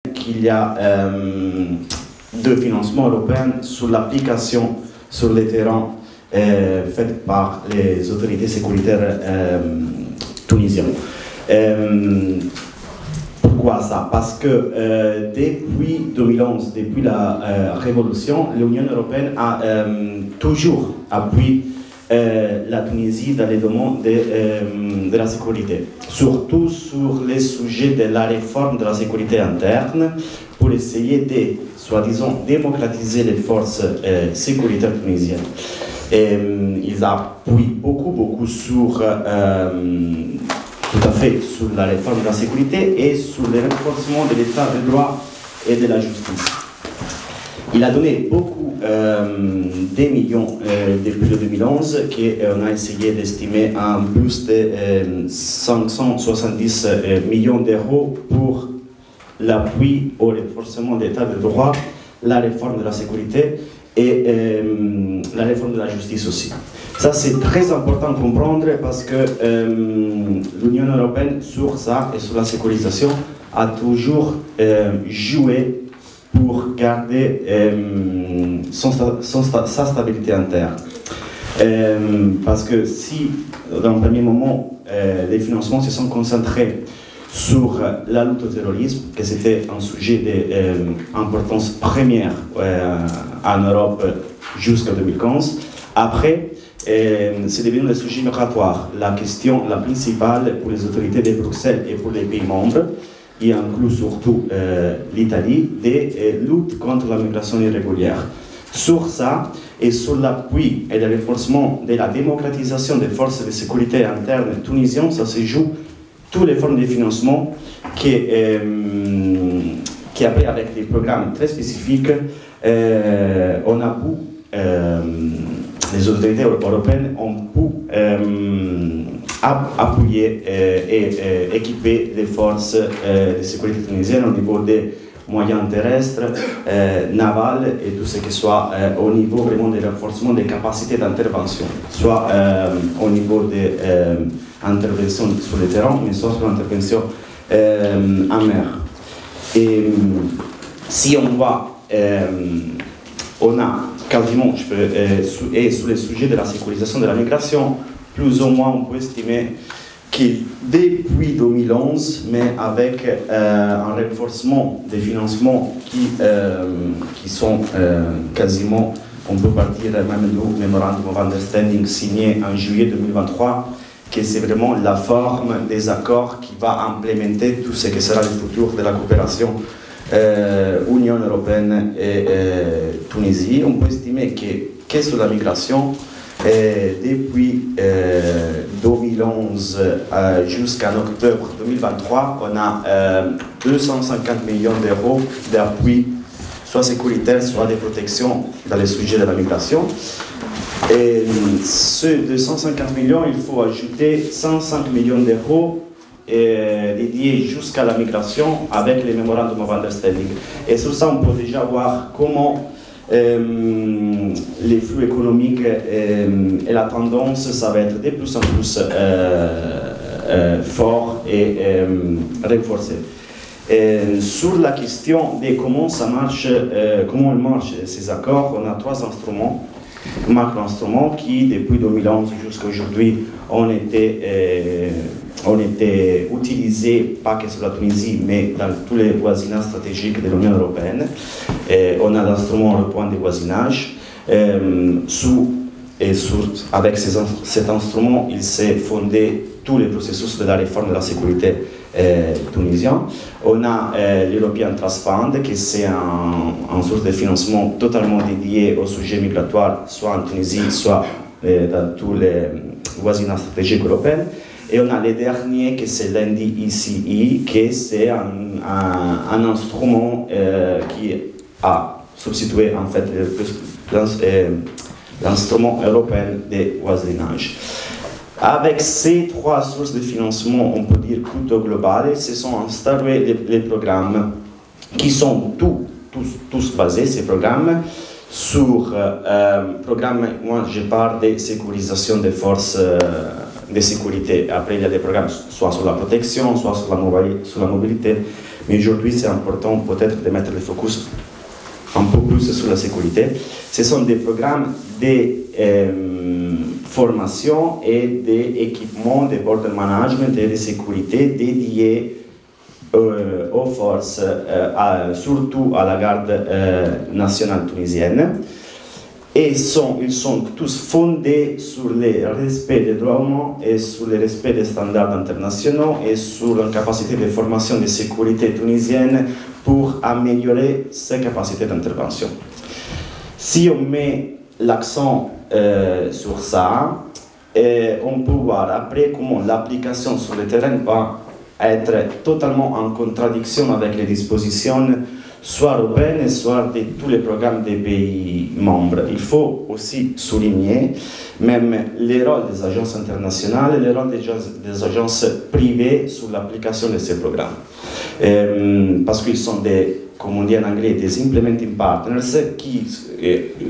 qu'il y a de financement européen sur l'application sur le terrain faite par les autorités sécuritaires tunisiennes. Pourquoi ça? Parce que depuis 2011, depuis la révolution, l'Union européenne a toujours appuyé la Tunisie dans les domaines de la sécurité, surtout sur les sujets de la réforme de la sécurité interne, pour essayer de, soi-disant, démocratiser les forces sécuritaires tunisiennes. Ils appuient beaucoup sur, tout à fait, sur la réforme de la sécurité et sur le renforcement de l'état de droit et de la justice. Il a donné beaucoup des millions depuis le 2011 qu'on a essayé d'estimer en plus de 570 millions d'euros pour l'appui au renforcement de l'état de droit, la réforme de la sécurité et la réforme de la justice aussi. Ça, c'est très important de comprendre parce que l'Union européenne, sur ça et sur la sécurisation, a toujours joué pour garder sa stabilité interne. Parce que si, dans le premier moment, les financements se sont concentrés sur la lutte au terrorisme, que c'était un sujet d'importance première en Europe jusqu'en 2015, après, c'est devenu le sujet migratoire, la question la principale pour les autorités de Bruxelles et pour les pays membres, qui inclut surtout l'Italie, des luttes contre la migration irrégulière. Sur ça, et sur l'appui et le renforcement de la démocratisation des forces de sécurité internes tunisiennes, ça se joue toutes les formes de financement qui après, avec des programmes très spécifiques, on a pu, les autorités européennes ont pu appuyer et équiper les forces de sécurité tunisiennes au niveau des moyens terrestres, navals et tout ce qui soit au niveau vraiment du renforcement des capacités d'intervention, soit au niveau des interventions sur le terrain, mais soit sur l'intervention en mer. Et si on voit, on a quasiment, et sur le sujet de la sécurisation de la migration, plus ou moins on peut estimer que depuis 2011, mais avec un renforcement des financements qui sont quasiment, on peut partir même du Memorandum of Understanding signé en juillet 2023, que c'est vraiment la forme des accords qui va implémenter tout ce que sera le futur de la coopération Union européenne et Tunisie. On peut estimer que sur la migration, depuis 2011 jusqu'en octobre 2023, on a 250 millions d'euros d'appui, soit sécuritaire, soit de protection dans les sujets de la migration. Et ces 250 millions, il faut ajouter 105 millions d'euros dédiés jusqu'à la migration avec les Memorandum of Understanding. Et sur ça, on peut déjà voir comment les flux économiques et la tendance, ça va être de plus en plus fort et renforcé. Sur la question de comment ça marche, comment marchent ces accords, on a trois instruments, macro-instruments qui, depuis 2011 jusqu'à aujourd'hui, ont été utilisés, pas que sur la Tunisie, mais dans tous les voisinages stratégiques de l'Union européenne. On a l'instrument européen de voisinage. Avec cet instrument, il s'est fondé tous les processus de la réforme de la sécurité tunisienne. On a l'European Trust Fund, qui c'est un source de financement totalement dédié au sujet migratoire, soit en Tunisie, soit dans tous les voisinages stratégiques européens. Et on a le dernier, qui c'est l'NDICI, qui c'est un instrument qui a substitué en fait l'instrument européen de voisinage. Avec ces trois sources de financement, on peut dire plutôt globales, se sont installés les programmes qui sont tous basés, ces programmes, sur programme, moi je parle de sécurisation des forces de sécurité. Après, il y a des programmes soit sur la protection, soit sur la mobilité. Mais aujourd'hui, c'est important peut-être de mettre le focus un peu plus sur la sécurité. Ce sont des programmes de formation et d'équipement de border management et de sécurité dédiés aux forces, surtout à la garde nationale tunisienne. Et ils sont tous fondés sur le respect des droits humains et sur le respect des standards internationaux et sur la capacité de formation de sécurité tunisienne pour améliorer ses capacités d'intervention. Si on met l'accent sur ça, on peut voir après comment l'application sur le terrain va être totalement en contradiction avec les dispositions soit européennes, soit de tous les programmes des pays membres. Il faut aussi souligner même les rôles des agences internationales et les rôles des agences privées sur l'application de ces programmes. Parce qu'ils sont comme on dit en anglais, des implementing partners qui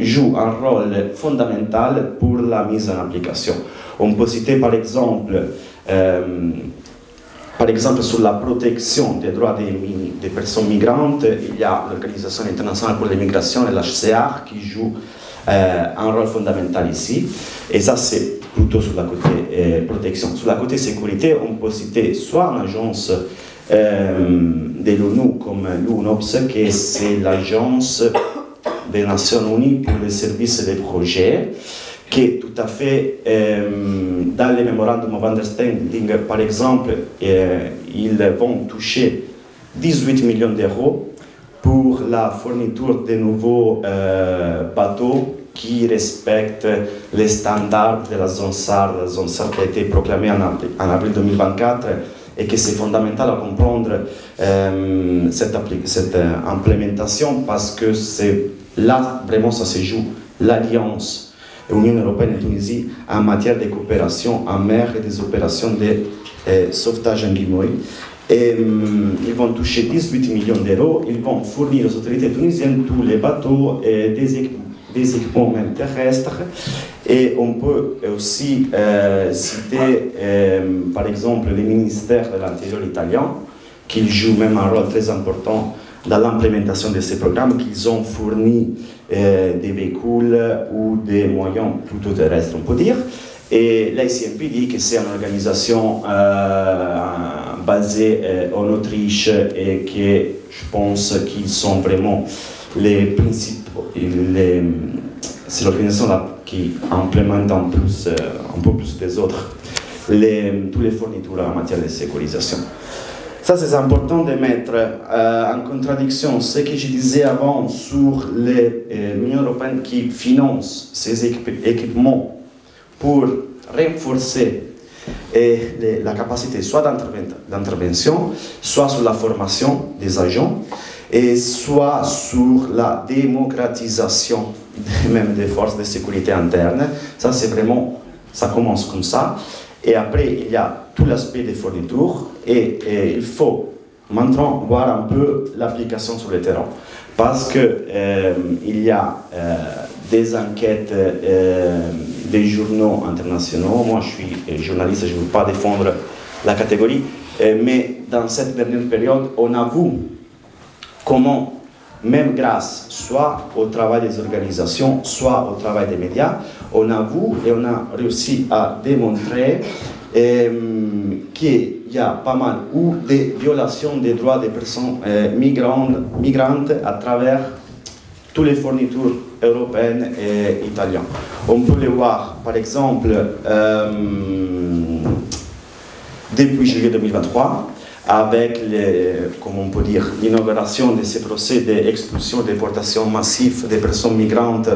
jouent un rôle fondamental pour la mise en application. On peut citer par exemple sur la protection des droits des personnes migrantes, il y a l'Organisation internationale pour l'immigration et l'HCR qui joue un rôle fondamental ici. Et ça, c'est plutôt sur la côté protection. Sur la côté sécurité, on peut citer soit une agence de l'ONU comme l'UNOPS, qui c'est l'agence des Nations Unies pour les services et les projets, qui est tout à fait dans les Memorandum of Understanding, par exemple, ils vont toucher 18 millions d'euros pour la fourniture de nouveaux bateaux qui respectent les standards de la zone SAR. La zone SAR qui a été proclamée en avril 2024 et que c'est fondamental à comprendre cette implémentation parce que c'est là vraiment ça se joue l'alliance Union européenne et Tunisie en matière de coopération en mer et des opérations de sauvetage en guillemets. Et ils vont toucher 18 millions d'euros, ils vont fournir aux autorités tunisiennes tous les bateaux et des équipements même terrestres. Et on peut aussi citer par exemple le ministère de l'Intérieur italien, qui joue même un rôle très important dans l'implémentation de ces programmes, qu'ils ont fourni des véhicules ou des moyens plutôt terrestres, on peut dire. Et l'ICMP dit que c'est une organisation basée en Autriche et que je pense qu'ils sont vraiment les principaux. C'est l'organisation qui implémente un peu plus des autres tous les fournitures en matière de sécurisation. Ça, c'est important de mettre en contradiction ce que je disais avant sur l'Union européenne qui finance ces équipements pour renforcer la capacité soit d'intervention, soit sur la formation des agents, et soit sur la démocratisation même des forces de sécurité interne. Ça, c'est vraiment, ça commence comme ça. Et après, il y a tout l'aspect des fournitures et il faut maintenant voir un peu l'application sur le terrain. Parce qu'il y a des enquêtes des journaux internationaux. Moi, je suis journaliste, je ne veux pas défendre la catégorie, mais dans cette dernière période, on a vu comment, même grâce soit au travail des organisations, soit au travail des médias, on a vu et on a réussi à démontrer qu'il y a pas mal ou des violations des droits des personnes migrantes à travers toutes les fournitures européennes et italiennes. On peut le voir, par exemple, depuis juillet 2023, avec comment on peut dire, l'inauguration de ces procès d'expulsion, déportation massive des personnes migrantes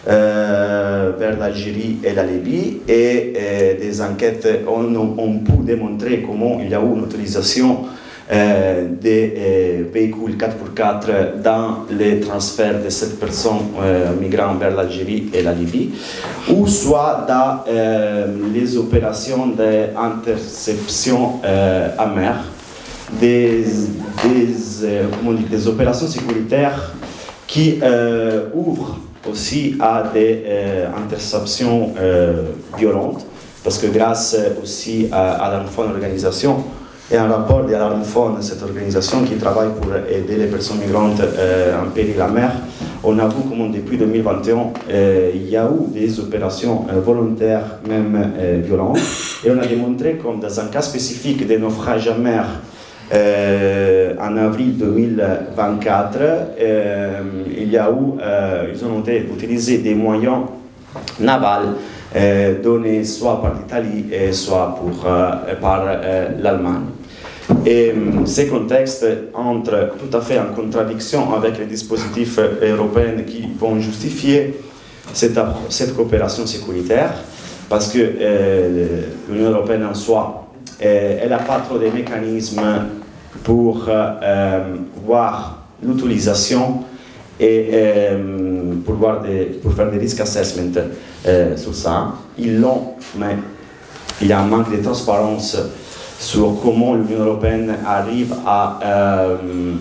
vers l'Algérie et la Libye, et des enquêtes ont pu démontrer comment il y a eu une utilisation des véhicules 4x4 dans les transferts de cette personne migrantes vers l'Algérie et la Libye, ou soit dans les opérations d'interception à mer, des opérations sécuritaires qui ouvrent aussi à des interceptions violentes, parce que grâce aussi à l'Armphone organisation, et un rapport de l'Armphone, cette organisation qui travaille pour aider les personnes migrantes en péril à mer, on a vu comment depuis 2021, il y a eu des opérations volontaires, même violentes, et on a démontré comme dans un cas spécifique des naufrages à mer, en avril 2024, ils ont utilisé des moyens navals donnés soit par l'Italie, soit par l'Allemagne. Et ces contextes entrent tout à fait en contradiction avec les dispositifs européens qui vont justifier cette coopération sécuritaire, parce que l'Union européenne en soi, elle n'a pas trop de mécanismes pour voir l'utilisation et pour faire des risk assessment sur ça. Ils l'ont, mais il y a un manque de transparence sur comment l'Union européenne arrive à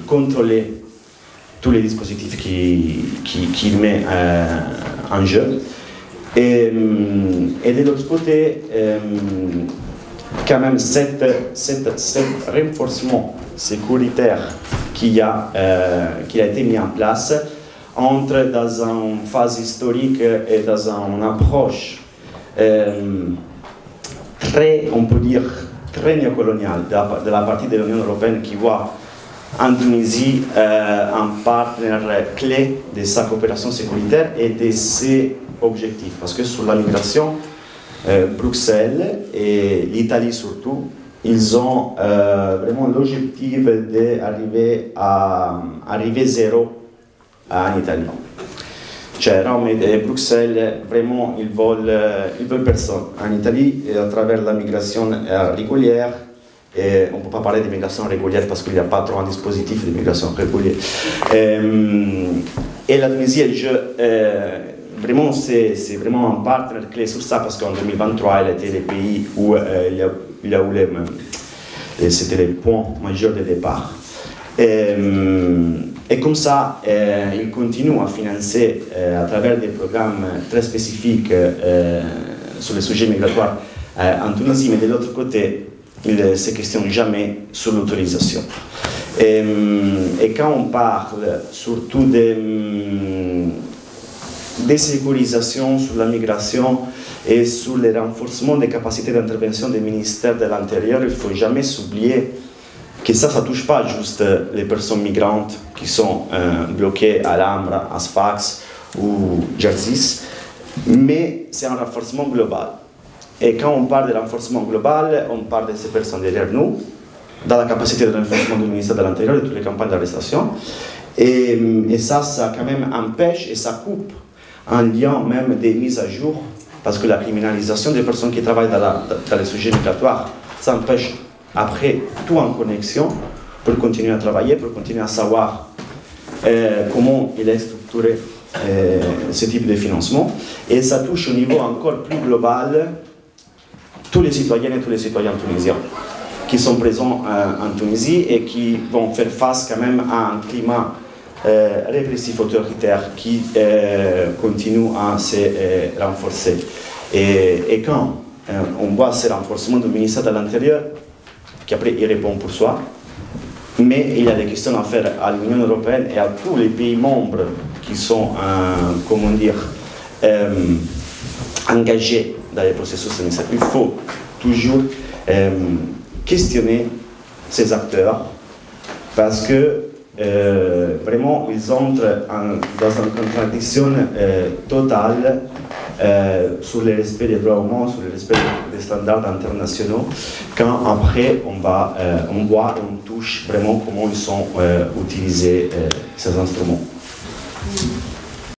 contrôler tous les dispositifs qu'il met en jeu. Et de l'autre côté, quand même, cet renforcement sécuritaire qui a été mis en place entre dans une phase historique et dans une approche on peut dire, très néocoloniale de la partie de l'Union européenne qui voit en Tunisie un partenaire clé de sa coopération sécuritaire et de ses objectifs. Parce que sur la migration, Bruxelles et l'Italie surtout, ils ont vraiment l'objectif d'arriver à zéro en Italie. Cioè Rome e Bruxelles, vraiment, ils veulent personne. En Italie, à travers la migration régulière, et on ne peut pas parler de migration régulière parce qu'il n'y a pas trop un dispositif de migration régulière. Et la Tunisie, vraiment, c'est vraiment un partenaire clé sur ça parce qu'en 2023, elle était le pays où il y a eu c'était les points majeurs de départ. Et comme ça, il continue à financer à travers des programmes très spécifiques sur les sujets migratoires en Tunisie, mais de l'autre côté, il ne se questionne jamais sur l'autorisation. Et quand on parle surtout des sécurisations sur la migration et sur le renforcement des capacités d'intervention des ministères de l'Intérieur, il ne faut jamais s'oublier que ça ne touche pas juste les personnes migrantes qui sont bloquées à l'Amra, à Sfax ou Jersey, mais c'est un renforcement global. Et quand on parle de renforcement global, on parle de ces personnes derrière nous, dans la capacité de renforcement du ministère de l'Intérieur et toutes les campagnes d'arrestation. Et ça quand même empêche et ça coupe un lien même des mises à jour, parce que la criminalisation des personnes qui travaillent dans les sujets migratoires, ça empêche après tout en connexion pour continuer à travailler, pour continuer à savoir comment il est structuré ce type de financement. Et ça touche au niveau encore plus global tous les citoyennes et tous les citoyens tunisiens qui sont présents en Tunisie et qui vont faire face quand même à un climat répressif autoritaire qui continue à se renforcer. Et quand on voit ce renforcement du ministère de l'Intérieur, qui après il répond pour soi, mais il y a des questions à faire à l'Union européenne et à tous les pays membres qui sont, comment dire, engagés dans les processus administratifs. Il faut toujours questionner ces acteurs parce que vraiment ils entrent dans une contradiction totale sur le respect des droits humains, sur le respect des standards internationaux, quand après on voit, on touche vraiment comment ils sont utilisés ces instruments.